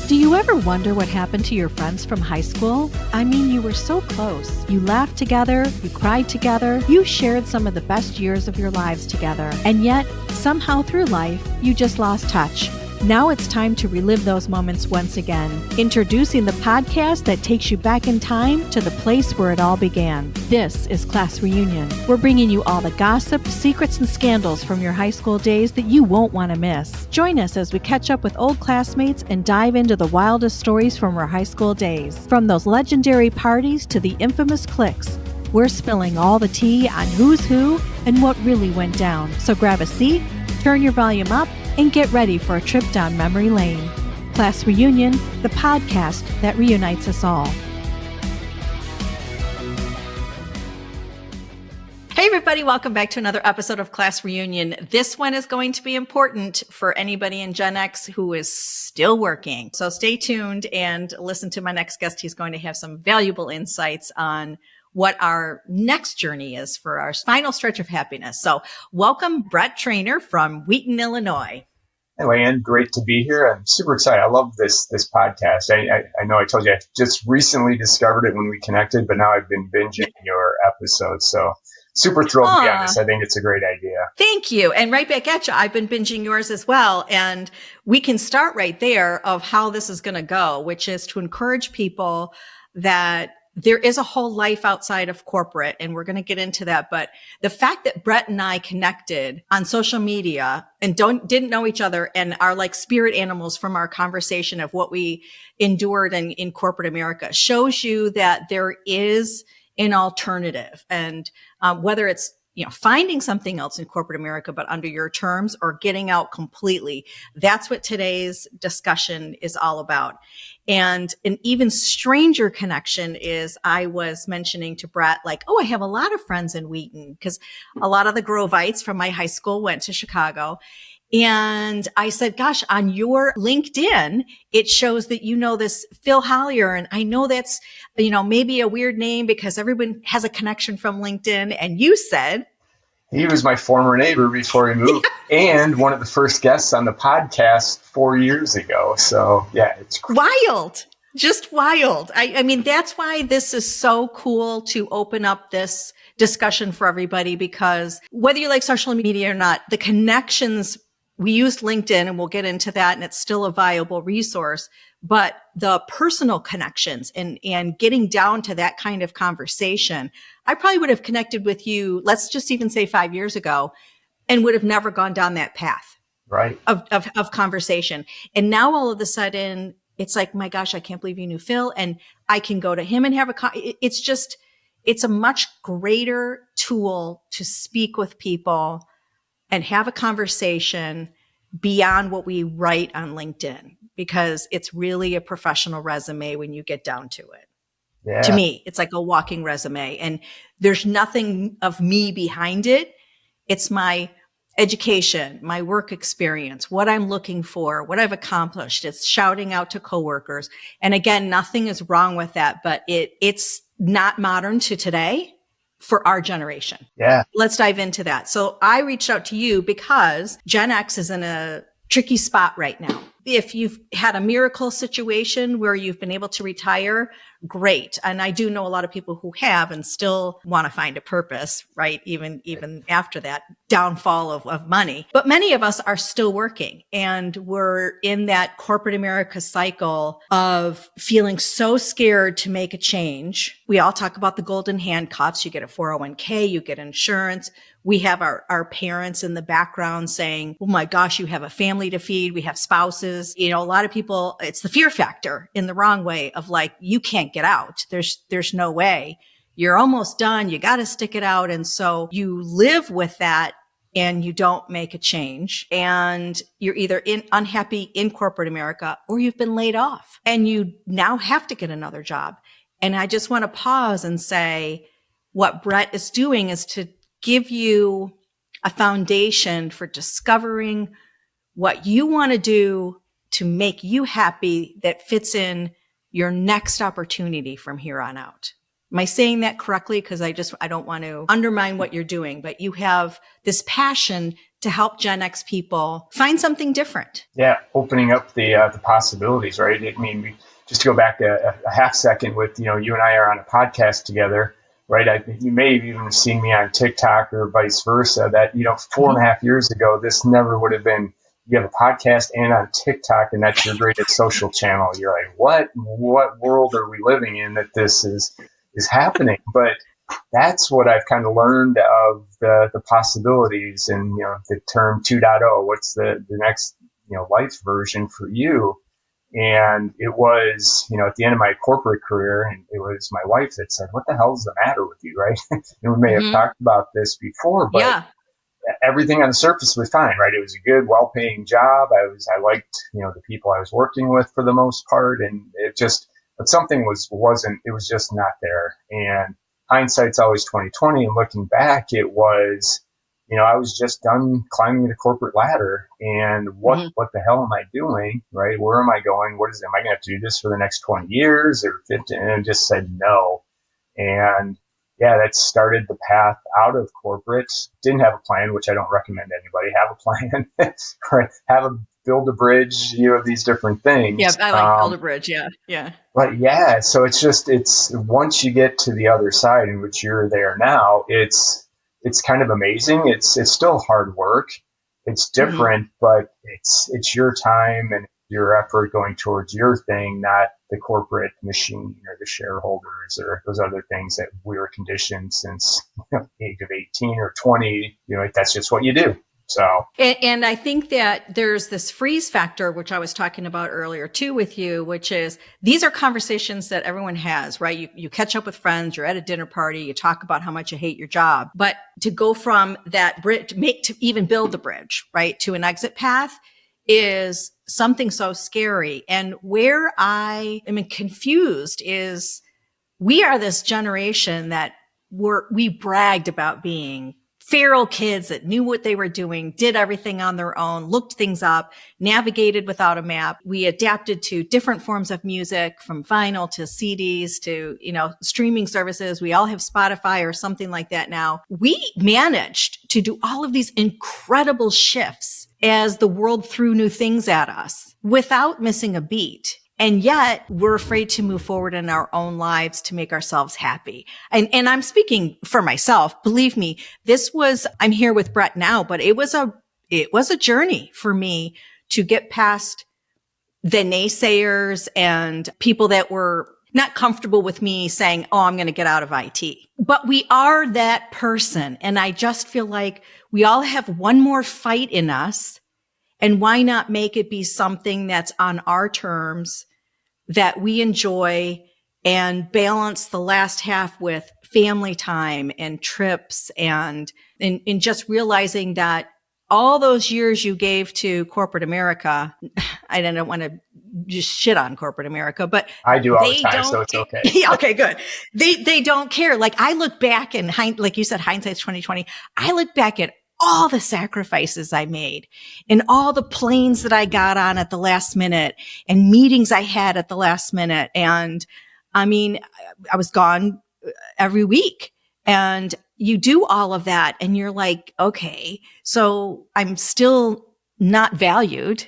Do you ever wonder what happened to your friends from high school? I mean, you were so close. You laughed together, you cried together, you shared some of the best years of your lives together. And yet, somehow through life, you just lost touch. Now it's time to relive those moments once again. Introducing the podcast that takes you back in time to the place where it all began. This is Class Reunion. We're bringing you all the gossip, secrets, and scandals from your high school days that you won't want to miss. Join us as we catch up with old classmates and dive into the wildest stories from our high school days. From those legendary parties to the infamous cliques, we're spilling all the tea on who's who and what really went down. So grab a seat, turn your volume up, and get ready for a trip down memory lane. Class Reunion, the podcast that reunites us all. Hey everybody, welcome back to another episode of Class Reunion. This one is going to be important for anybody in Gen X who is still working. So stay tuned and listen to my next guest. He's going to have some valuable insights on what our next journey is for our final stretch of happiness. So welcome Brett Trainor from Wheaton, Illinois. Hey, Leanne, great to be here. I'm super excited. I love this podcast. I know I told you I just recently discovered it when we connected, but now I've been binging your episodes. So super thrilled to be on this. I think it's a great idea. Thank you. And right back at you. I've been binging yours as well. And we can start right there of how this is going to go, which is to encourage people that there is a whole life outside of corporate, and we're going to get into that. But the fact that Brett and I connected on social media and didn't know each other and are like spirit animals from our conversation of what we endured in corporate America shows you that there is an alternative. And whether it's finding something else in corporate America, but under your terms, or getting out completely. That's what today's discussion is all about. And an even stranger connection is I was mentioning to Brett, I have a lot of friends in Wheaton because a lot of the Grovites from my high school went to Chicago. And I said, gosh, on your LinkedIn, it shows that you know this Phil Hollier. And I know that's, maybe a weird name because everyone has a connection from LinkedIn. And you said, he was my former neighbor before he moved and one of the first guests on the podcast 4 years ago. So yeah, it's wild, just wild. I mean, that's why this is so cool to open up this discussion for everybody, because whether you like social media or not, the connections, we used LinkedIn and we'll get into that, and it's still a viable resource, but the personal connections and getting down to that kind of conversation, I probably would have connected with you, let's just even say 5 years ago, and would have never gone down that path right of conversation. And now all of a sudden it's like, my gosh, I can't believe you knew Phil, and I can go to him and have it's a much greater tool to speak with people and have a conversation beyond what we write on LinkedIn, because it's really a professional resume when you get down to it. Yeah. To me, it's like a walking resume, and there's nothing of me behind it. It's my education, my work experience, what I'm looking for, what I've accomplished. It's shouting out to coworkers. And again, nothing is wrong with that, but it's not modern to today for our generation. Yeah. Let's dive into that. So I reached out to you because Gen X is in a tricky spot right now. If you've had a miracle situation where you've been able to retire, great. And I do know a lot of people who have and still want to find a purpose, right? Even after that downfall of money. But many of us are still working, and we're in that corporate America cycle of feeling so scared to make a change. We all talk about the golden handcuffs. You get a 401k, you get insurance. We have our parents in the background saying, oh my gosh, you have a family to feed. We have spouses. A lot of people, it's the fear factor in the wrong way of you can't get out. There's no way. You're almost done. You got to stick it out. And so you live with that and you don't make a change, and you're either unhappy in corporate America or you've been laid off and you now have to get another job. And I just want to pause and say what Brett is doing is to give you a foundation for discovering what you want to do to make you happy that fits in your next opportunity from here on out. Am I saying that correctly? Because I don't want to undermine what you're doing, but you have this passion to help Gen X people find something different? Yeah, opening up the possibilities, right? I mean, just to go back a half second with, you and I are on a podcast together, right? You may have even seen me on TikTok or vice versa that, 4.5 years ago, this never would have been, you have a podcast and on TikTok and that's your greatest social channel. You're like, what world are we living in that this is happening? But that's what I've kind of learned of the possibilities and, the term 2.0, what's the next, life version for you. And it was, at the end of my corporate career, and it was my wife that said, what the hell is the matter with you, right? And we may have talked about this before, but everything on the surface was fine, right? It was a good, well-paying job. I liked, the people I was working with for the most part. And but something it was just not there. And hindsight's always 20/20. And looking back, it was, I was just done climbing the corporate ladder, and what the hell am I doing, right? Where am I going? Am I going to have to do this for the next 20 years or 15? And I just said no. And yeah, that started the path out of corporate. Didn't have a plan, which I don't recommend anybody have a plan. Right? Build a bridge, these different things. Yeah, I like build a bridge. Yeah. But yeah, so it's once you get to the other side in which you're there now, it's kind of amazing. It's still hard work. It's different, but it's your time and your effort going towards your thing, not the corporate machine or the shareholders or those other things that we were conditioned since the age of 18 or 20. That's just what you do. So, and I think that there's this freeze factor, which I was talking about earlier too with you, which is these are conversations that everyone has, right? You catch up with friends, you're at a dinner party, you talk about how much you hate your job, but to go from that bridge, to even build the bridge, right, to an exit path is something so scary. And where I am confused is we are this generation that we bragged about being feral kids that knew what they were doing, did everything on their own, looked things up, navigated without a map. We adapted to different forms of music, from vinyl to CDs to, streaming services. We all have Spotify or something like that now. We managed to do all of these incredible shifts as the world threw new things at us without missing a beat. And yet we're afraid to move forward in our own lives to make ourselves happy. And I'm speaking for myself. Believe me, I'm here with Brett now, but it was a journey for me to get past the naysayers and people that were not comfortable with me saying, oh, I'm going to get out of IT. But we are that person. And I just feel like we all have one more fight in us. And why not make it be something that's on our terms that we enjoy and balance the last half with family time and trips and just realizing that all those years you gave to corporate America, I don't want to just shit on corporate America, but I do all the time, so it's okay. Yeah, okay, good. They don't care. Like I look back and like you said, hindsight's 20/20. I look back at all the sacrifices I made and all the planes that I got on at the last minute and meetings I had at the last minute. And I mean, I was gone every week, and you do all of that and you're like, okay, so I'm still not valued.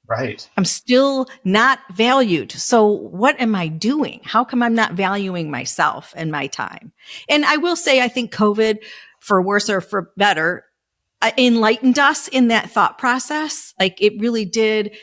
Right. I'm still not valued. So what am I doing? How come I'm not valuing myself and my time? And I will say, I think COVID, for worse or for better, enlightened us in that thought process. Like it really did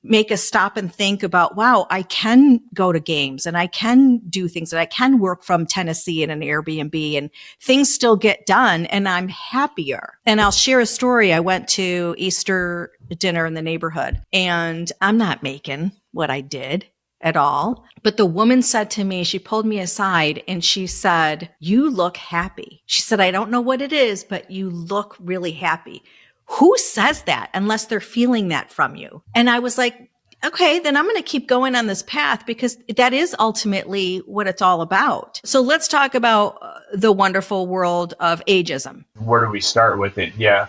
make us stop and think about, wow, I can go to games and I can do things and I can work from Tennessee in an Airbnb and things still get done and I'm happier. And I'll share a story. I went to Easter dinner in the neighborhood and I'm not making what I did at all. But the woman said to me, she pulled me aside and she said, you look happy. She said, I don't know what it is, but you look really happy. Who says that unless they're feeling that from you? And I was like, okay, then I'm going to keep going on this path because that is ultimately what it's all about. So let's talk about the wonderful world of ageism. Where do we start with it? Yeah.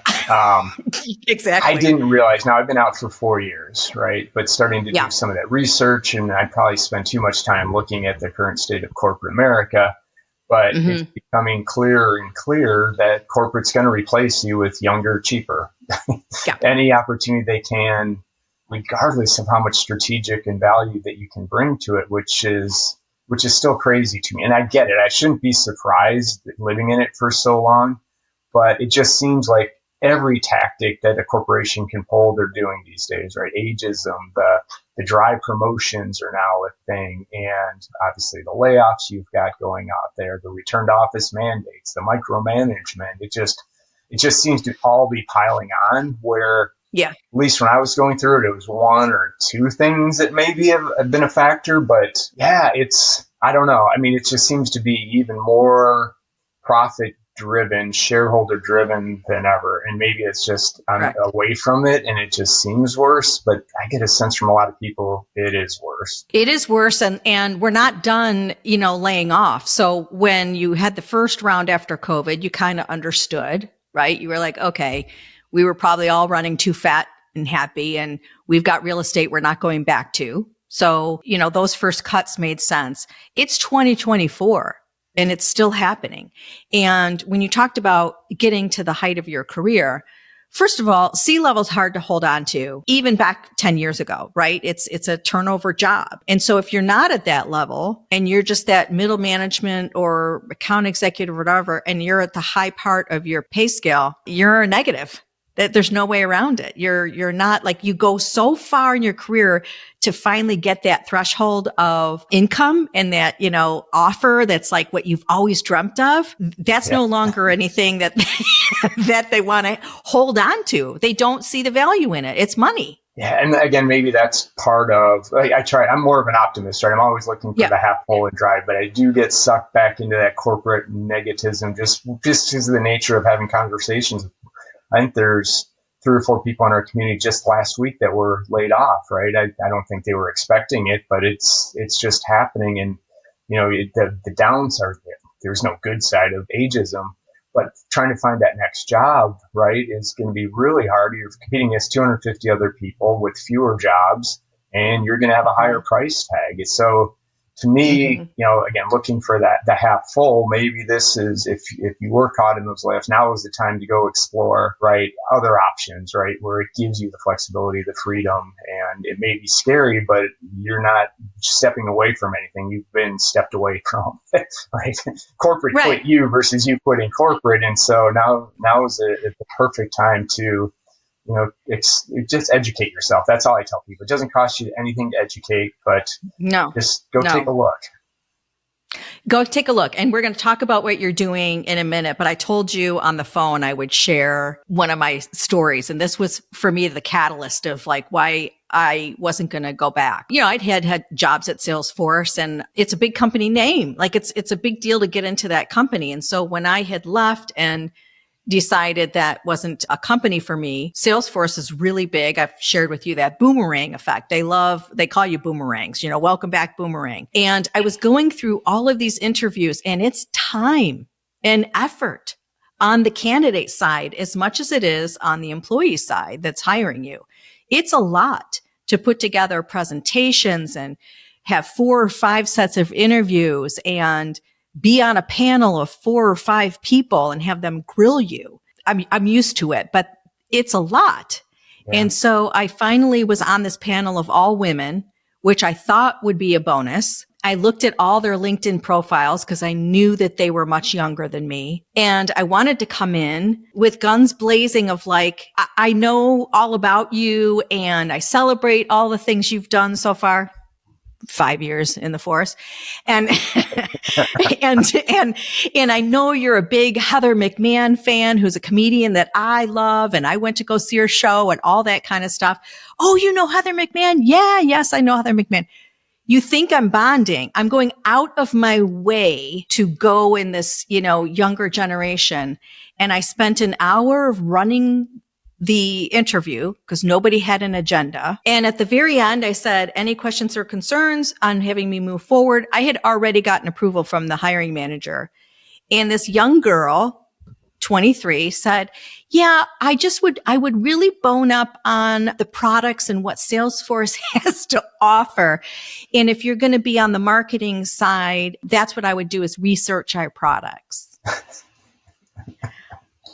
Exactly. I didn't realize, now I've been out for 4 years, right? But starting to do some of that research, and I probably spent too much time looking at the current state of corporate America. but it's becoming clearer and clearer that corporate's going to replace you with younger, cheaper. Yeah. Any opportunity they can, regardless of how much strategic and value that you can bring to it, which is still crazy to me. And I get it. I shouldn't be surprised living in it for so long, but it just seems like every tactic that a corporation can pull, they're doing these days, right? Ageism, the dry promotions are now a thing. And obviously the layoffs you've got going out there, the return to office mandates, the micromanagement, it just seems to all be piling on where, at least when I was going through it, it was one or two things that maybe have been a factor. But I don't know. I mean, it just seems to be even more profit driven, shareholder driven than ever. And maybe it's just I'm away from it and it just seems worse. But I get a sense from a lot of people it is worse. It is worse. And we're not done, laying off. So when you had the first round after COVID, you kind of understood, right? You were like, okay, we were probably all running too fat and happy, and we've got real estate we're not going back to. So, those first cuts made sense. It's 2024 and it's still happening. And when you talked about getting to the height of your career, first of all, C-level is hard to hold on to, even back 10 years ago, right? It's a turnover job. And so if you're not at that level and you're just that middle management or account executive or whatever, and you're at the high part of your pay scale, you're a negative. That there's no way around it. You're not like, you go so far in your career to finally get that threshold of income and that, offer that's like what you've always dreamt of. That's no longer anything that that they want to hold on to. They don't see the value in it. It's money. Yeah. And again, maybe that's part of, I'm more of an optimist, right? I'm always looking for the half full and dry, but I do get sucked back into that corporate negativism just because of the nature of having conversations. I think there's 3 or 4 people in our community just last week that were laid off, right? I don't think they were expecting it, but it's just happening. And, the downside, there's no good side of ageism, but trying to find that next job, right, is going to be really hard. You're competing against 250 other people with fewer jobs, and you're going to have a higher price tag. So to me, again, looking for the half full, maybe this is, if you were caught in those layoffs, now is the time to go explore, right, other options, right, where it gives you the flexibility, the freedom, and it may be scary, but you're not stepping away from anything. You've been stepped away from, right? Corporate quit you versus you quitting corporate. And so now is the perfect time to, just educate yourself. That's all I tell people. It doesn't cost you anything to educate, but just go take a look. Go take a look. And we're going to talk about what you're doing in a minute. But I told you on the phone I would share one of my stories. And this was, for me, the catalyst of like why I wasn't going to go back. I'd had jobs at Salesforce, and it's a big company name. Like it's a big deal to get into that company. And so when I had left and decided that wasn't a company for me. Salesforce is really big. I've shared with you that boomerang effect. They call you boomerangs, welcome back boomerang. And I was going through all of these interviews, and it's time and effort on the candidate side as much as it is on the employee side that's hiring you. It's a lot to put together presentations and have 4 or 5 sets of interviews and be on a panel of 4 or 5 people and have them grill you. I'm used to it, but it's a lot. Yeah. And so I finally was on this panel of all women, which I thought would be a bonus. I looked at all their LinkedIn profiles because I knew that they were much younger than me. And I wanted to come in with guns blazing of like, I know all about you and I celebrate all the things you've done so far. 5 years in the force. And, and I know you're a big Heather McMahon fan who's a comedian that I love. And I went to go see her show and all that kind of stuff. Oh, you know Heather McMahon? Yeah. Yes. I know Heather McMahon. You think I'm bonding. I'm going out of my way to go in this, younger generation. And I spent an hour of running the interview because nobody had an agenda. And at the very end, I said, any questions or concerns on having me move forward? I had already gotten approval from the hiring manager. And this young girl 23 said, yeah, I would really bone up on the products and what Salesforce has to offer. And if you're going to be on the marketing side, that's what I would do is research our products.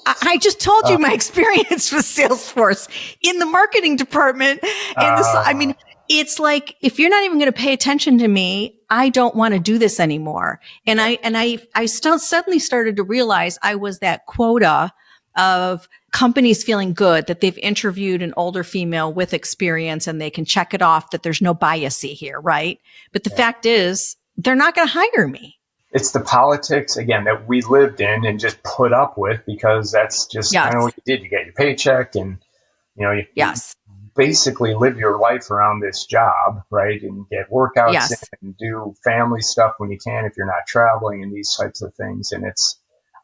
I just told you my experience with Salesforce in the marketing department. And I mean, it's like, if you're not even going to pay attention to me, I don't want to do this anymore. And I still suddenly started to realize I was that quota of companies feeling good that they've interviewed an older female with experience and they can check it off that there's no biasy here, right? But the fact is, they're not going to hire me. It's the politics, again, that we lived in and just put up with, because that's just kind of what you did. You get your paycheck and, you basically live your life around this job, right? And get workouts in and do family stuff when you can if you're not traveling and these types of things. And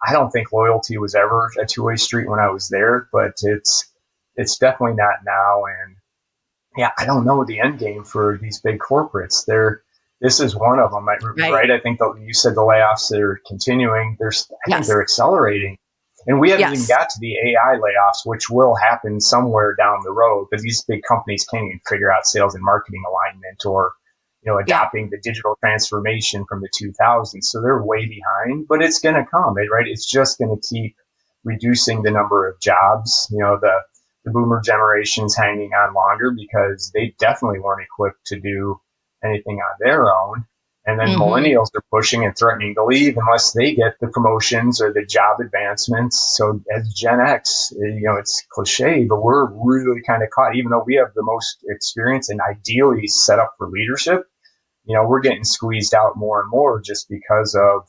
I don't think loyalty was ever a two-way street when I was there, but it's definitely not now. And yeah, I don't know the end game for these big corporates. This is one of them, right? I think you said the layoffs that are continuing. I think they're accelerating. And we haven't even got to the AI layoffs, which will happen somewhere down the road. But these big companies can't even figure out sales and marketing alignment or, adopting the digital transformation from the 2000s. So they're way behind, but it's going to come, right? It's just going to keep reducing the number of jobs. The boomer generation's hanging on longer because they definitely weren't equipped to do anything on their own. And then millennials are pushing and threatening to leave unless they get the promotions or the job advancements. So as Gen X, it's cliche, but we're really kind of caught, even though we have the most experience and ideally set up for leadership, we're getting squeezed out more and more just because of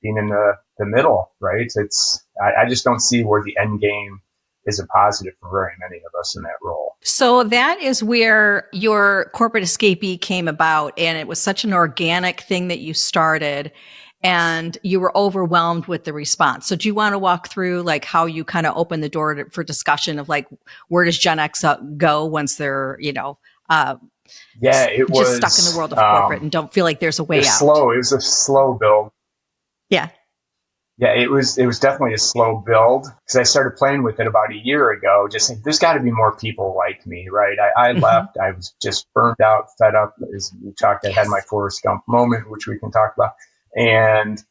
being in the middle, right? I just don't see where the end game is a positive for very many of us in that role. So that is where your Corporate Escapee came about. And it was such an organic thing that you started and you were overwhelmed with the response. So do you want to walk through like how you kind of open the door for discussion of like, where does Gen X go once they're, it was stuck in the world of corporate and don't feel like there's a way out? It was a slow build. Yeah. Yeah, it was definitely a slow build because I started playing with it about a year ago. Just saying, there's got to be more people like me, right? I left. I was just burned out, fed up. As we talked, I had my Forrest Gump moment, which we can talk about. And,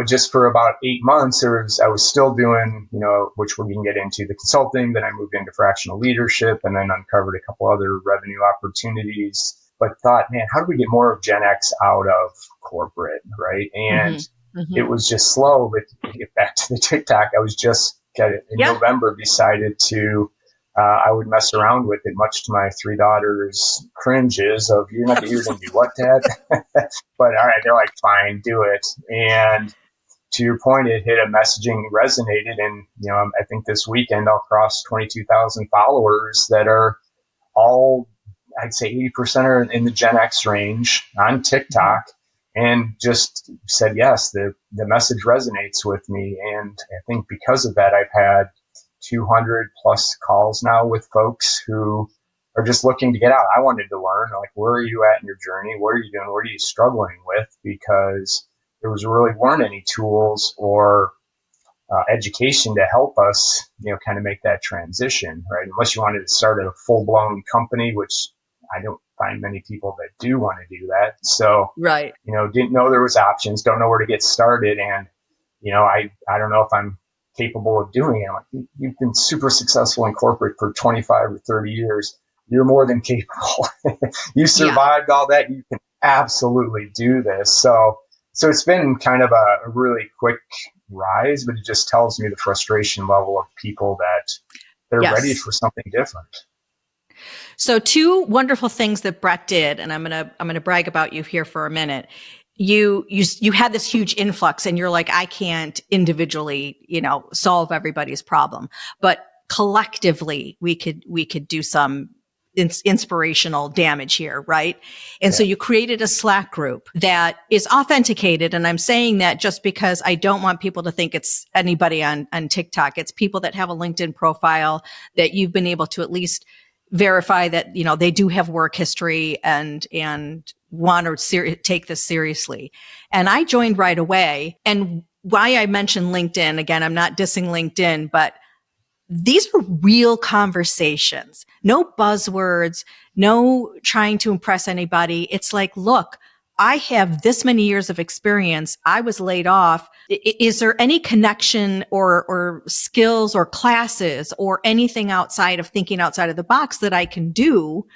just for about 8 months, I was still doing, which we can get into, the consulting. Then I moved into fractional leadership and then uncovered a couple other revenue opportunities. But thought, man, how do we get more of Gen X out of corporate, right? And it was just slow, but to get back to the TikTok, I was just in November decided to, I would mess around with it, much to my 3 daughters' cringes of, you're going to do what, Dad? But all right, they're like, fine, do it. And to your point, it hit a messaging resonated. And, I think this weekend I'll cross 22,000 followers that are all, I'd say 80% are in the Gen X range on TikTok. And just said, yes, the message resonates with me. And I think because of that, I've had 200 plus calls now with folks who are just looking to get out. I wanted to learn, like, where are you at in your journey? What are you doing? What are you struggling with? Because there weren't any tools or education to help us, kind of make that transition, right? Unless you wanted to start a full blown company, which I don't find many people that do want to do that. So, didn't know there was options, don't know where to get started. And, I don't know if I'm capable of doing it. Like, you've been super successful in corporate for 25 or 30 years. You're more than capable. You survived all that. You can absolutely do this. So it's been kind of a really quick rise, but it just tells me the frustration level of people that they're ready for something different. So 2 wonderful things that Brett did, and I'm gonna brag about you here for a minute. You had this huge influx, and you're like, I can't individually, solve everybody's problem, but collectively we could do some inspirational damage here, right? And so you created a Slack group that is authenticated, and I'm saying that just because I don't want people to think it's anybody on TikTok. It's people that have a LinkedIn profile that you've been able to at least verify that, they do have work history and want to take this seriously. And I joined right away. And why I mentioned LinkedIn, again, I'm not dissing LinkedIn, but these are real conversations, no buzzwords, no trying to impress anybody. It's like, look, I have this many years of experience. I was laid off. Is there any connection or skills or classes or anything outside of thinking outside of the box that I can do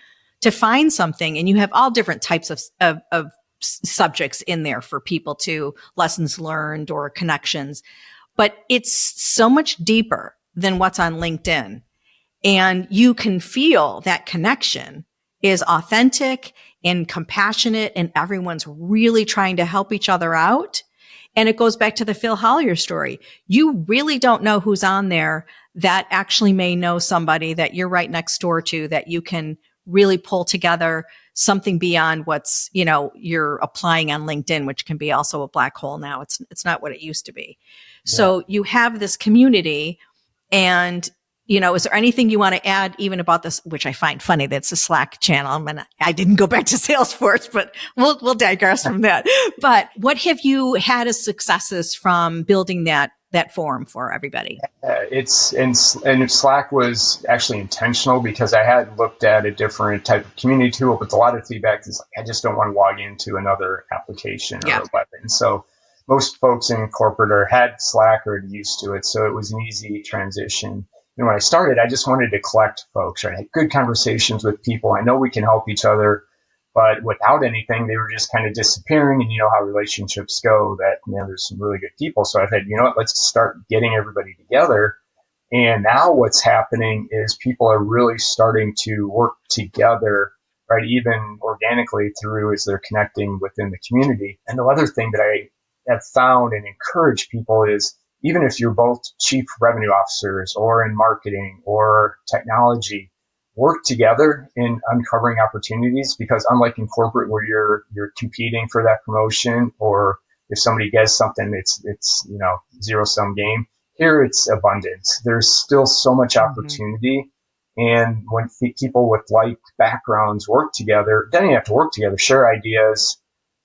to find something? And you have all different types of subjects in there for people to lessons learned or connections, but it's so much deeper than what's on LinkedIn. And you can feel that connection is authentic and compassionate, and everyone's really trying to help each other out. And it goes back to the Phil Hollier story. You really don't know who's on there that actually may know somebody that you're right next door to, that you can really pull together something beyond what's, you're applying on LinkedIn, which can be also a black hole now. It's not what it used to be. Yeah. So you have this community. And, is there anything you want to add even about this, which I find funny, that's a Slack channel. I didn't go back to Salesforce, but we'll digress from that. But what have you had as successes from building that forum for everybody? And Slack was actually intentional because I had looked at a different type of community tool, but a lot of feedback is like, I just don't want to log into another application or a weapon. So most folks in corporate had Slack or used to it, so it was an easy transition. When I started, I just wanted to collect folks, right? I had good conversations with people. I know we can help each other, but without anything, they were just kind of disappearing. And you know how relationships go, that there's some really good people. So I said, let's start getting everybody together. And now what's happening is people are really starting to work together, right? Even organically through as they're connecting within the community. And the other thing that I have found and encourage people is, even if you're both chief revenue officers or in marketing or technology, work together in uncovering opportunities, because unlike in corporate where you're competing for that promotion, or if somebody gets something, it's zero sum game. Here it's abundance. There's still so much opportunity. And when people with like backgrounds work together, then you have to work together, share ideas.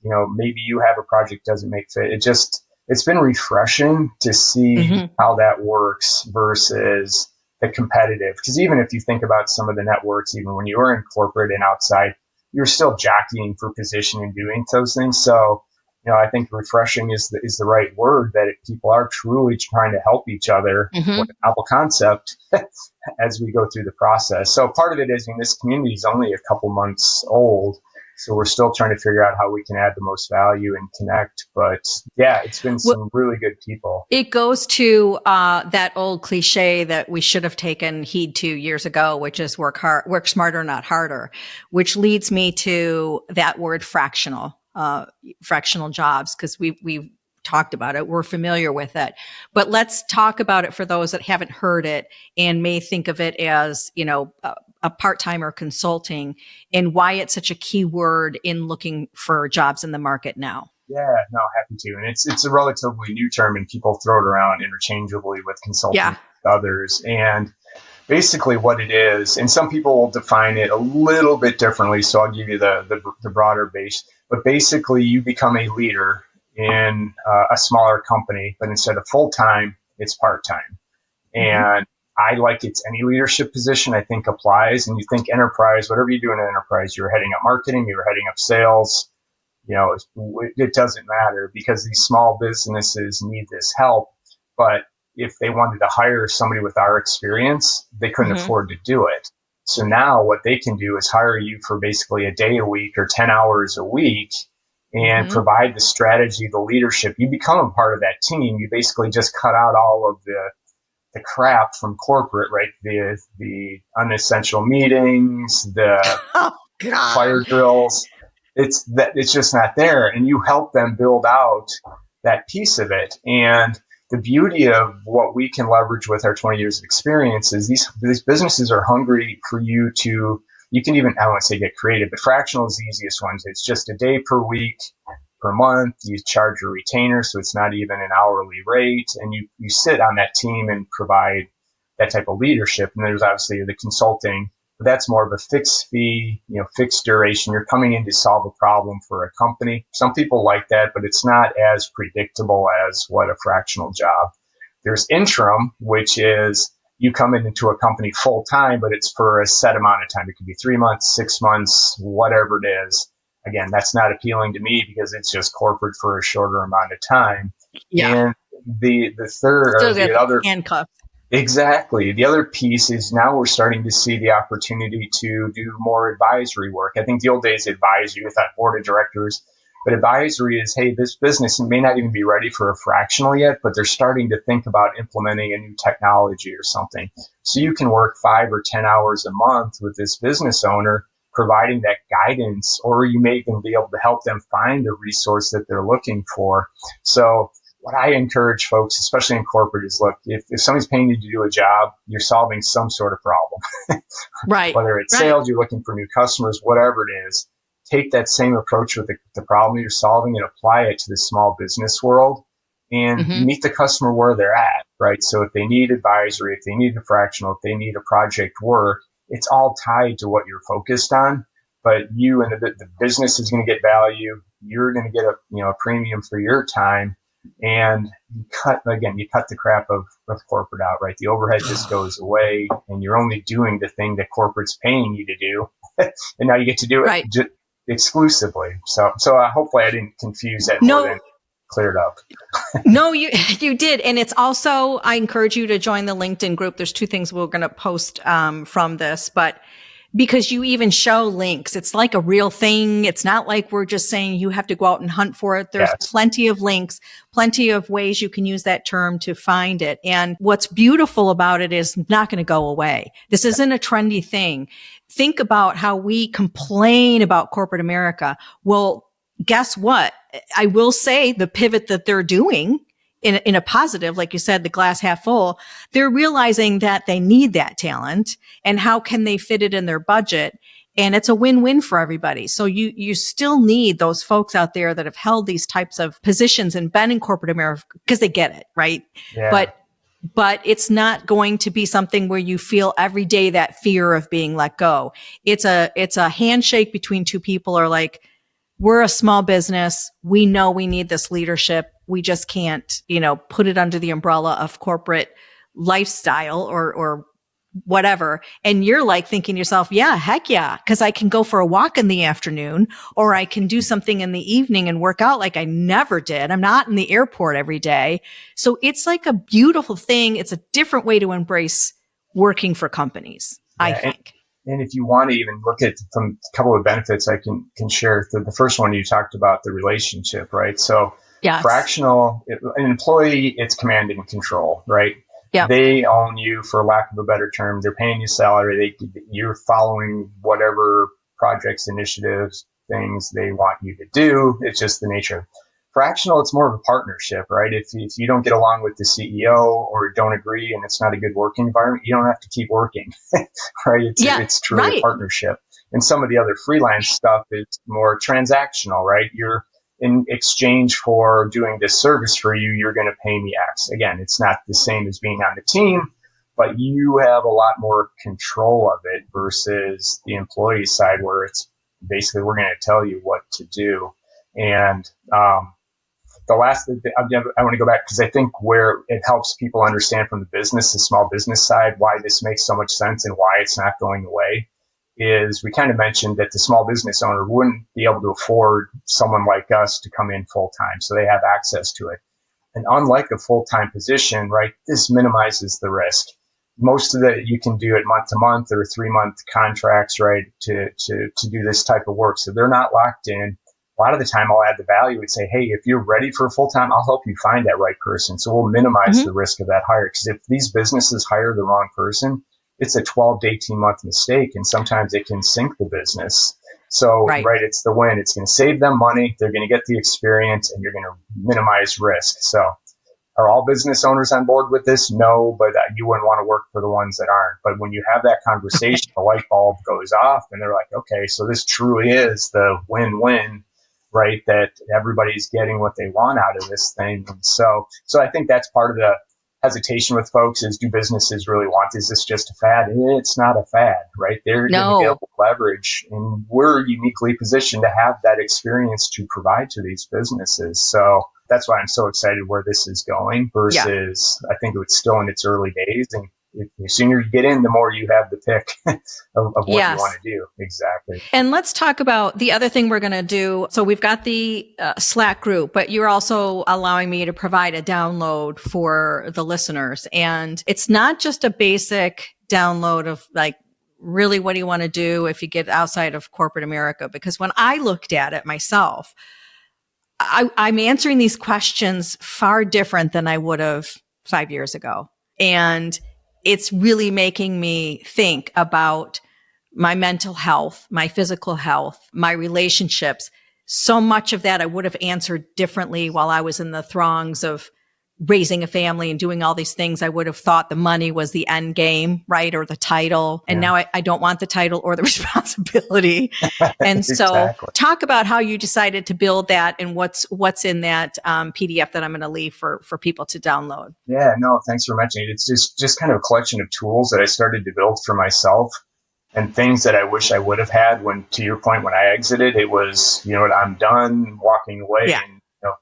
Maybe you have a project doesn't make fit. It's been refreshing to see how that works versus the competitive. Because even if you think about some of the networks, even when you were in corporate and outside, you're still jockeying for position and doing those things. So, I think refreshing is the right word, that people are truly trying to help each other with a novel concept as we go through the process. So part of it is, this community is only a couple months old. So we're still trying to figure out how we can add the most value and connect. But yeah, it's been some really good people. It goes to that old cliche that we should have taken heed to years ago, which is work smarter, not harder, which leads me to that word fractional jobs, because we've talked about it. We're familiar with it. But let's talk about it for those that haven't heard it and may think of it as, a part-time or consulting, and why it's such a key word in looking for jobs in the market now. Yeah, no, happy to. And it's a relatively new term, and people throw it around interchangeably with consulting with others. And basically what it is, and some people will define it a little bit differently, so I'll give you the broader base. But basically you become a leader in a smaller company, but instead of full-time, it's part-time. And I like it's any leadership position I think applies. And you think enterprise, whatever you do in an enterprise, you're heading up marketing, you're heading up sales, it doesn't matter, because these small businesses need this help. But if they wanted to hire somebody with our experience, they couldn't afford to do it. So now what they can do is hire you for basically a day a week or 10 hours a week and provide the strategy, the leadership. You become a part of that team. You basically just cut out all of the crap from corporate, right? The unessential meetings, the fire drills. It's just not there. And you help them build out that piece of it. And the beauty of what we can leverage with our 20 years of experience is these businesses are hungry for you can even, I don't want to say get creative, but fractional is the easiest one. It's just a day per week, per month. You charge a retainer, so it's not even an hourly rate. And you sit on that team and provide that type of leadership. And there's obviously the consulting But that's more of a fixed fee, fixed duration. You're coming in to solve a problem for a company. Some people like that, but it's not as predictable as what a fractional job. There's interim, which is you come into a company full time, but it's for a set amount of time. It could be 3 months, 6 months, whatever it is. Again, that's not appealing to me because it's just corporate for a shorter amount of time. Yeah. And the third Still or the other handcuffs. Exactly. The other piece is now we're starting to see the opportunity to do more advisory work. I think the old days advisory with that board of directors, but advisory is, hey, this business may not even be ready for a fractional yet, but they're starting to think about implementing a new technology or something. So you can work 5 or 10 hours a month with this business owner, providing that guidance, or you may even be able to help them find a resource that they're looking for. So what I encourage folks, especially in corporate, is look, if somebody's paying you to do a job, you're solving some sort of problem. Right. Whether it's sales, you're looking for new customers, whatever it is, take that same approach with the problem you're solving and apply it to the small business world and meet the customer where they're at, right? So if they need advisory, if they need a fractional, if they need a project work, it's all tied to what you're focused on. But you and the business is going to get value. You're going to get a premium for your time. And you cut the crap of corporate out, right? The overhead just goes away and you're only doing the thing that corporate's paying you to do. And now you get to do it exclusively. So hopefully I didn't confuse that more than cleared up. No, you did. And it's also, I encourage you to join the LinkedIn group. There's 2 things we're going to post from this, but because you even show links, it's like a real thing. It's not like we're just saying you have to go out and hunt for it. There's plenty of links, plenty of ways you can use that term to find it. And what's beautiful about it is not going to go away. This isn't a trendy thing. Think about how we complain about corporate America. Well, guess what? I will say the pivot that they're doing in a positive, like you said, the glass half full, they're realizing that they need that talent and how can they fit it in their budget? And it's a win-win for everybody. So you still need those folks out there that have held these types of positions and been in corporate America because they get it, right? Yeah. But it's not going to be something where you feel every day that fear of being let go. It's a handshake between 2 people are like, we're a small business. We know we need this leadership. We just can't, put it under the umbrella of corporate lifestyle or whatever. And you're like thinking to yourself, yeah, heck yeah. Cause I can go for a walk in the afternoon or I can do something in the evening and work out like I never did. I'm not in the airport every day. So it's like a beautiful thing. It's a different way to embrace working for companies, I think. And if you want to even look at some couple of benefits I can share, the first one you talked about, the relationship, right? So fractional, an employee, it's command and control, right? Yeah. They own you, for lack of a better term. They're paying you salary. You're following whatever projects, initiatives, things they want you to do. It's just the nature. Fractional, it's more of a partnership, right? If you don't get along with the CEO or don't agree and it's not a good working environment, you don't have to keep working, right? It's truly a partnership. And some of the other freelance stuff is more transactional, right? You're in exchange for doing this service for you, you're going to pay me X. Again, it's not the same as being on the team, but you have a lot more control of it versus the employee side where it's basically we're going to tell you what to do. And the last thing I want to go back because I think where it helps people understand from the small business side, why this makes so much sense and why it's not going away is we kind of mentioned that the small business owner wouldn't be able to afford someone like us to come in full time. So they have access to it. And unlike a full-time position, right, this minimizes the risk. Most of it you can do it month to month or 3-month contracts, right, to do this type of work. So they're not locked in. A lot of the time I'll add the value and say, hey, if you're ready for full time, I'll help you find that right person. So we'll minimize the risk of that hire. Because if these businesses hire the wrong person, it's a 12 to 18 month mistake. And sometimes it can sink the business. So, right, it's the win. It's going to save them money. They're going to get the experience and you're going to minimize risk. So are all business owners on board with this? No, but you wouldn't want to work for the ones that aren't. But when you have that conversation, the light bulb goes off and they're like, okay, so this truly is the win-win, right? That everybody's getting what they want out of this thing. And so I think that's part of hesitation with folks is, do businesses really want this? Is this just a fad? It's not a fad, right? They're going to be able to leverage, and we're uniquely positioned to have that experience to provide to these businesses. So that's why I'm so excited where this is going versus I think it's still in its early days. And the sooner you get in, the more you have the pick of what you want to do. Exactly. And let's talk about the other thing we're going to do. So we've got the Slack group, but you're also allowing me to provide a download for the listeners. And it's not just a basic download of like, really, what do you want to do if you get outside of corporate America? Because when I looked at it myself, I'm answering these questions far different than I would have 5 years ago. And it's really making me think about my mental health, my physical health, my relationships. So much of that I would have answered differently while I was in the throngs of raising a family and doing all these things. I would have thought the money was the end game, right? Or the title. And now I don't want the title or the responsibility. And so talk about how you decided to build that and what's in that PDF that I'm going to leave for people to download. Yeah, no, thanks for mentioning it. It's just kind of a collection of tools that I started to build for myself and things that I wish I would have had when, to your point, when I exited, it was, you know what, I'm done walking away and, you know,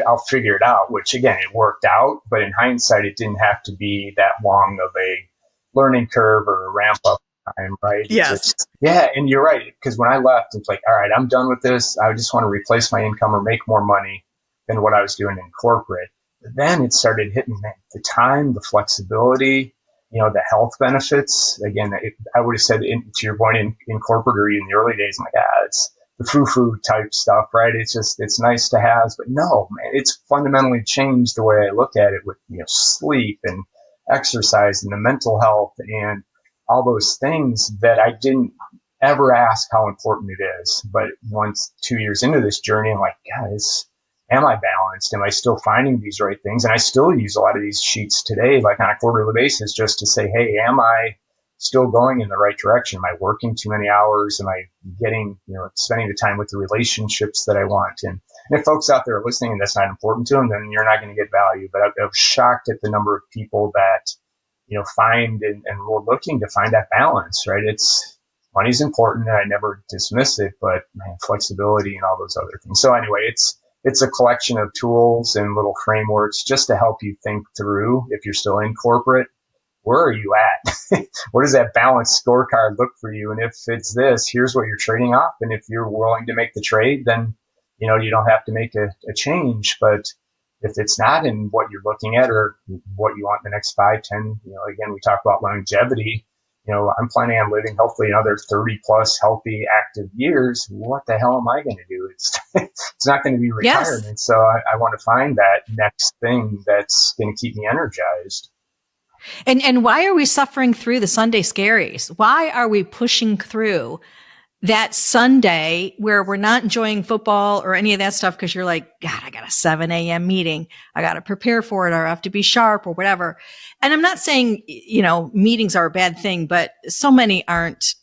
I'll figure it out, which again, it worked out, but in hindsight, it didn't have to be that long of a learning curve or a ramp up time, right? Yes. And you're right. Because when I left, it's like, all right, I'm done with this. I just want to replace my income or make more money than what I was doing in corporate. But then it started hitting the time, the flexibility, you know, the health benefits. Again, I would have said, to your point, in corporate or in the early days, I'm like, it's the foo-foo type stuff, right? It's nice to have, but no, man, it's fundamentally changed the way I look at it with, you know, sleep and exercise and the mental health and all those things that I didn't ever ask how important it is. But once 2 years into this journey, I'm like, guys, am I balanced? Am I still finding these right things? And I still use a lot of these sheets today, like on a quarterly basis, just to say, hey, am I still going in the right direction? Am I working too many hours? Am I getting, you know, spending the time with the relationships that I want? And if folks out there are listening and that's not important to them, then you're not going to get value. But I'm shocked at the number of people that, you know, find and we're looking to find that balance, right? Money's important and I never dismiss it, but man, flexibility and all those other things. So anyway, it's a collection of tools and little frameworks just to help you think through, if you're still in corporate, where are you at? What does that balanced scorecard look for you? And if it's this, here's what you're trading off. And if you're willing to make the trade, then, you know, you don't have to make a change. But if it's not in what you're looking at or what you want in the next 5, 10, you know, again, we talk about longevity. You know, I'm planning on living hopefully another 30 plus healthy, active years. What the hell am I going to do? It's not going to be retirement. Yes. So I want to find that next thing that's going to keep me energized. And why are we suffering through the Sunday scaries? Why are we pushing through that Sunday where we're not enjoying football or any of that stuff because you're like, God, I got a 7 a.m. meeting. I got to prepare for it or I have to be sharp or whatever. And I'm not saying, you know, meetings are a bad thing, but so many aren't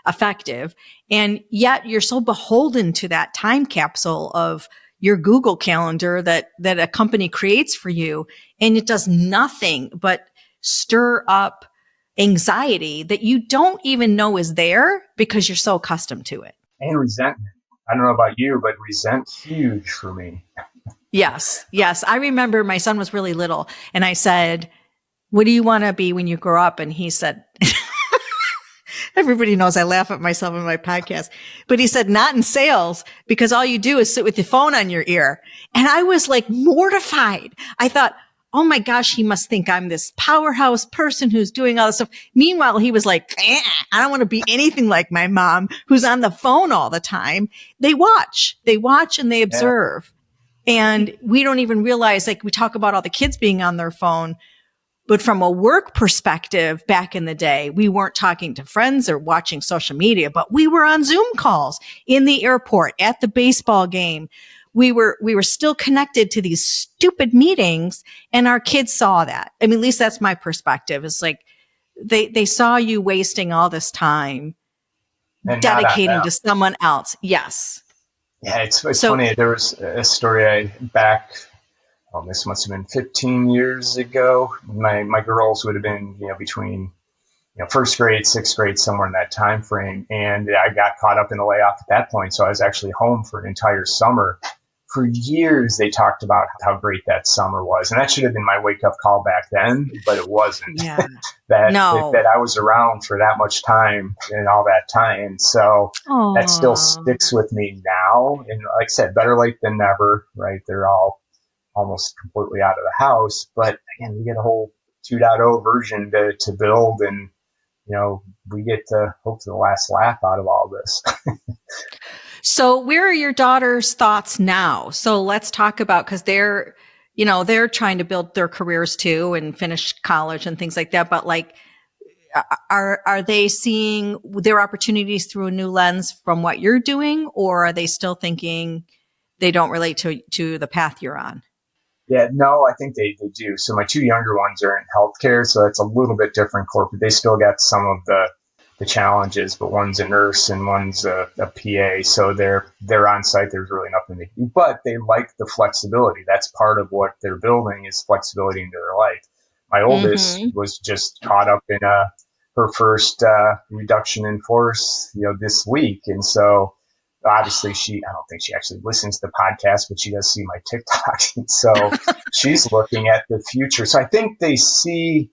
effective. And yet you're so beholden to that time capsule of your Google Calendar that a company creates for you. And it does nothing but stir up anxiety that you don't even know is there because you're so accustomed to it. And resentment. I don't know about you, but resent's huge for me. Yes. I remember my son was really little and I said, what do you want to be when you grow up? And he said, everybody knows I laugh at myself in my podcast, but he said, not in sales, because all you do is sit with the phone on your ear. And I was like mortified. I thought, oh my gosh, he must think I'm this powerhouse person who's doing all this stuff. Meanwhile, he was like, I don't want to be anything like my mom who's on the phone all the time. They watch and they observe. Yeah. And we don't even realize, like we talk about all the kids being on their phone, but from a work perspective, back in the day, we weren't talking to friends or watching social media, but we were on Zoom calls in the airport, at the baseball game. We were still connected to these stupid meetings, and our kids saw that. I mean, at least that's my perspective. It's like they saw you wasting all this time and dedicating to someone else. Yes. Yeah, it's funny. There was a story this must have been 15 years ago. My girls would have been, between, first grade, sixth grade, somewhere in that time frame. And I got caught up in a layoff at that point. So I was actually home for an entire summer. For years, they talked about how great that summer was. And that should have been my wake-up call back then, but it wasn't. Yeah. that No. I was around for that much time and all that time. So Aww. That still sticks with me now. And like I said, better late than never, right? They're all almost completely out of the house. But again, we get a whole 2.0 version to build, and we get to hope for the last laugh out of all this. So where are your daughter's thoughts now? So let's talk about, because they're trying to build their careers too and finish college and things like that. But like, are they seeing their opportunities through a new lens from what you're doing, or are they still thinking they don't relate to the path you're on? Yeah, no, I think they do. So my two younger ones are in healthcare, so it's a little bit different corporate. They still got some of the challenges, but one's a nurse and one's a PA. So they're on site. There's really nothing they can do, but they like the flexibility. That's part of what they're building, is flexibility into their life. My oldest was just caught up in her first reduction in force, this week. And so obviously I don't think she actually listens to the podcast, but she does see my TikToks. And so she's looking at the future. So I think they see,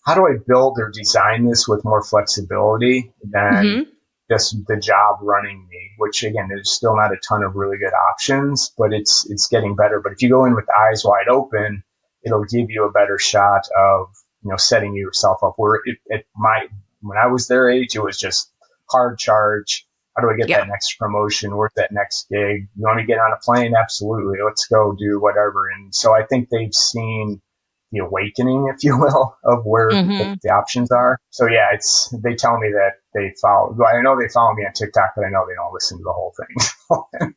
how do I build or design this with more flexibility than just the job running me, which again, there's still not a ton of really good options, but it's getting better. But if you go in with eyes wide open, it'll give you a better shot of, setting yourself up. Where when I was their age, it was just hard charge. How do I get that next promotion? Where's that next gig? You want to get on a plane? Absolutely. Let's go do whatever. And so I think they've seen the awakening, if you will, of where the options are. So yeah, they tell me that they follow. I know they follow me on TikTok, but I know they don't listen to the whole thing.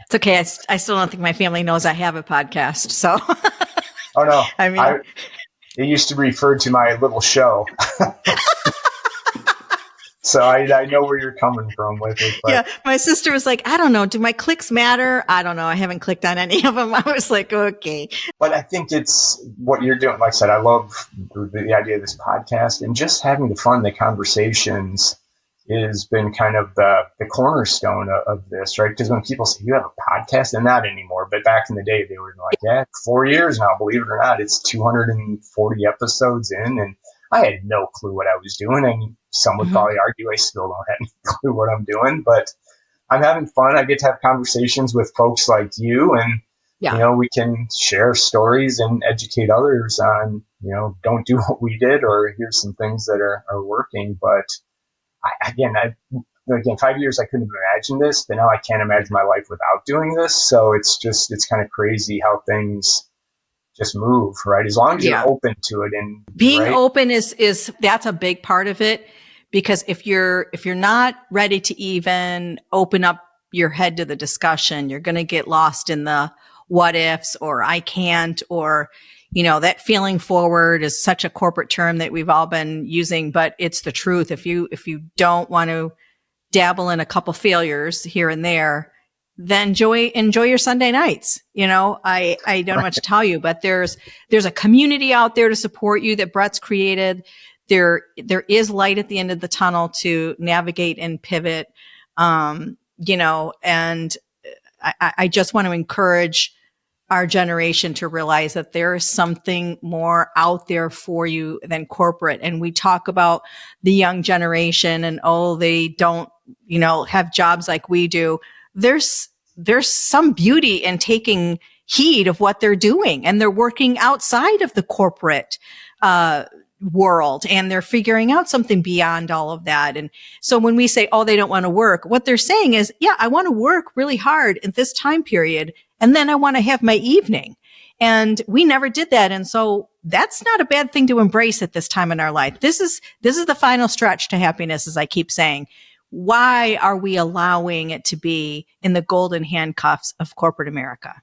It's okay. I still don't think my family knows I have a podcast. So. Oh no! I mean, it used to be referred to my little show. So I know where you're coming from with it. But. Yeah, my sister was like, I don't know, do my clicks matter? I don't know. I haven't clicked on any of them. I was like, okay. But I think it's what you're doing. Like I said, I love the idea of this podcast, and just having the fun, the conversations has been kind of the cornerstone of this, right? Because when people say, you have a podcast, and not anymore, but back in the day, they were like, yeah, 4 years now, believe it or not, it's 240 episodes in, and I had no clue what I was doing. And some would probably argue I still don't have any clue what I'm doing, but I'm having fun. I get to have conversations with folks like you, and we can share stories and educate others on, don't do what we did, or here's some things that are working. But again, 5 years, I couldn't have imagined this, but now I can't imagine my life without doing this. So it's kind of crazy how things just move, right? As long as you're open to it, and being open is that's a big part of it. Because if you're not ready to even open up your head to the discussion, you're going to get lost in the what ifs, or I can't, or, that feeling forward is such a corporate term that we've all been using, but it's the truth. If you don't want to dabble in a couple failures here and there, then enjoy your Sunday nights. I don't know what to tell you, but there's a community out there to support you that Brett's created. There is light at the end of the tunnel to navigate and pivot. And I just want to encourage our generation to realize that there is something more out there for you than corporate. And we talk about the young generation and, they don't, have jobs like we do. There's some beauty in taking heed of what they're doing, and they're working outside of the corporate, world, and they're figuring out something beyond all of that. And so when we say, they don't want to work, what they're saying is, I want to work really hard at this time period, and then I want to have my evening. And we never did that. And so that's not a bad thing to embrace at this time in our life. This is the final stretch to happiness, as I keep saying. Why are we allowing it to be in the golden handcuffs of corporate America?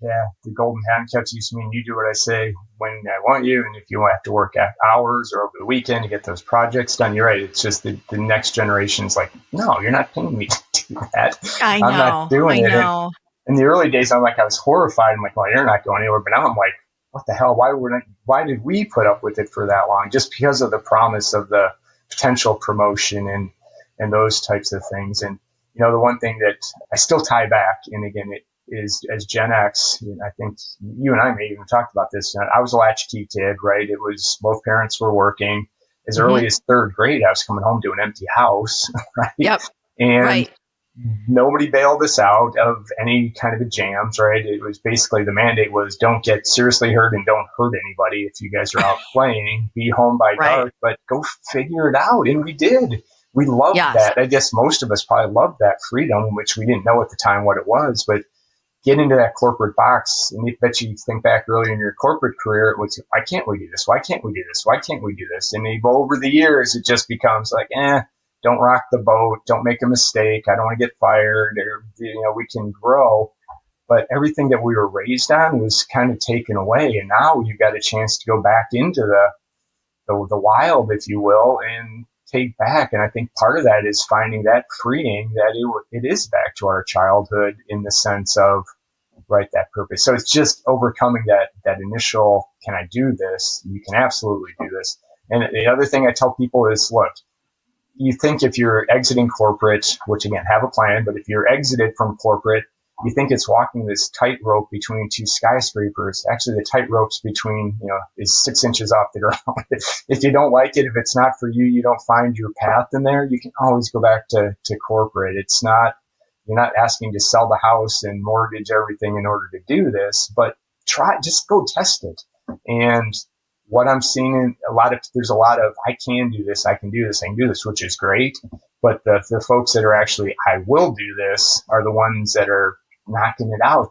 Yeah, the golden handcuffs used to mean you do what I say when I want you, and if you have to work at hours or over the weekend to get those projects done, you're right. It's just the next generation's like, no, you're not paying me to do that. I know. I'm not doing it. in the early days, I was horrified. I'm like, well, you're not going anywhere. But now I'm like, what the hell? Why did we put up with it for that long? Just because of the promise of the potential promotion and those types of things. And, the one thing that I still tie back, and again, it is as Gen X, I think you and I may even talked about this. I was a latchkey kid, right? It was both parents were working. As early as third grade, I was coming home to an empty house, right? Yep. And right. Nobody bailed us out of any kind of a jams, right? It was basically the mandate was don't get seriously hurt and don't hurt anybody. If you guys are out playing, be home by dark, but go figure it out. And we did. We loved that. I guess most of us probably loved that freedom, which we didn't know at the time what it was, but get into that corporate box. And I bet you think back earlier in your corporate career, it was, why can't we do this? Why can't we do this? Why can't we do this? And over the years, it just becomes like, don't rock the boat. Don't make a mistake. I don't want to get fired, or, we can grow. But everything that we were raised on was kind of taken away. And now you've got a chance to go back into the wild, if you will, and take back. And I think part of that is finding that freeing that it is back to our childhood in the sense of, right, that purpose. So it's just overcoming that initial, can I do this? You can absolutely do this. And the other thing I tell people is, look, you think if you're exiting corporate, which again, have a plan, but if you're exited from corporate, you think it's walking this tightrope between two skyscrapers. Actually, the tightrope's between, is 6 inches off the ground. If you don't like it, if it's not for you, you don't find your path in there, you can always go back to corporate. You're not asking to sell the house and mortgage everything in order to do this, but just go test it. And what I'm seeing there's a lot of, I can do this, I can do this, which is great. But the folks that are actually, I will do this, are the ones that are knocking it out.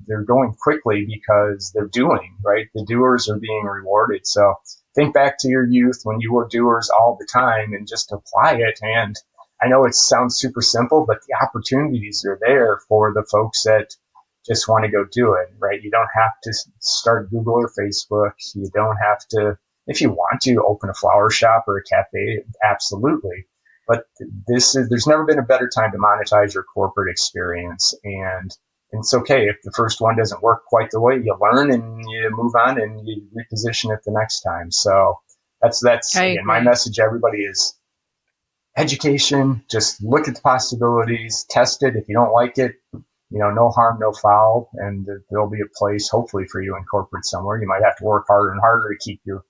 They're going quickly because they're doing, right? The doers are being rewarded. So think back to your youth when you were doers all the time and just apply it. And I know it sounds super simple, but the opportunities are there for the folks that just want to go do it, right? You don't have to start Google or Facebook. You don't have to, if you want to, open a flower shop or a cafe, absolutely. But there's never been a better time to monetize your corporate experience. And it's okay if the first one doesn't work quite the way. You learn and you move on and you reposition it the next time. So that's again, my message to everybody is education. Just look at the possibilities, test it. If you don't like it, no harm, no foul, and there'll be a place hopefully for you in corporate somewhere. You might have to work harder and harder to keep your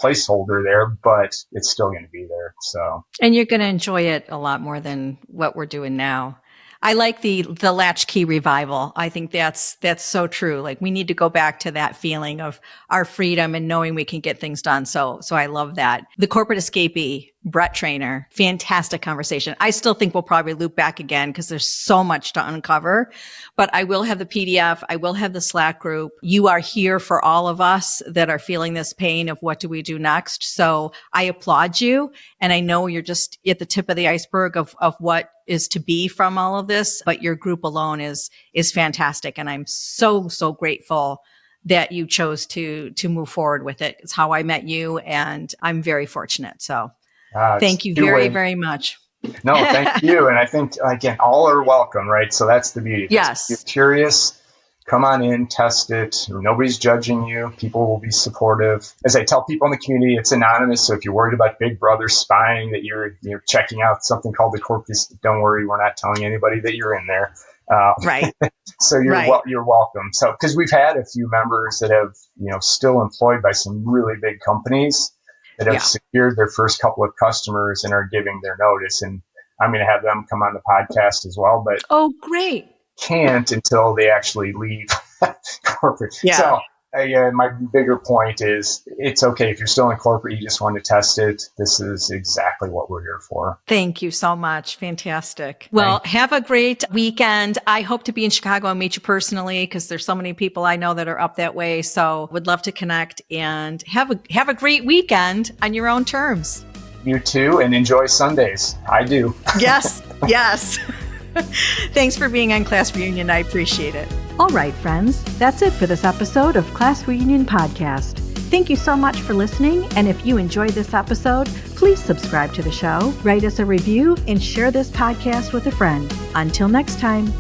placeholder there, but it's still going to be there. So, and you're going to enjoy it a lot more than what we're doing now. I like the latchkey revival. I think that's so true. Like, we need to go back to that feeling of our freedom and knowing we can get things done. So I love that. The Corporate Escapee, Brett Trainor, fantastic conversation. I still think we'll probably loop back again because there's so much to uncover, but I will have the PDF. I will have the Slack group. You are here for all of us that are feeling this pain of what do we do next. So I applaud you. And I know you're just at the tip of the iceberg of what is to be from all of this, but your group alone is fantastic. And I'm so grateful that you chose to move forward with it. It's how I met you, and I'm very fortunate. So thank you very, very much. No, thank you. And I think, again, all are welcome, right? So that's the beauty. Yes. If you're curious, come on in, test it. Nobody's judging you. People will be supportive. As I tell people in the community, it's anonymous. So if you're worried about Big Brother spying, that you're checking out something called the Corporate, don't worry, we're not telling anybody that you're in there. Right. So you're welcome. So, because we've had a few members that have, still employed by some really big companies that have secured their first couple of customers and are giving their notice. And I'm going to have them come on the podcast as well. But oh, great. Can't until they actually leave corporate. Yeah. So my bigger point is, it's okay if you're still in corporate, you just want to test it. This is exactly what we're here for. Thank you so much. Fantastic. Well, have a great weekend. I hope to be in Chicago and meet you personally, because there's so many people I know that are up that way. So would love to connect, and have a great weekend on your own terms. You too, and enjoy Sundays. I do. Yes. Yes. Thanks for being on Class Reunion. I appreciate it. All right, friends, that's it for this episode of Class Reunion Podcast. Thank you so much for listening. And if you enjoyed this episode, please subscribe to the show, write us a review, and share this podcast with a friend. Until next time.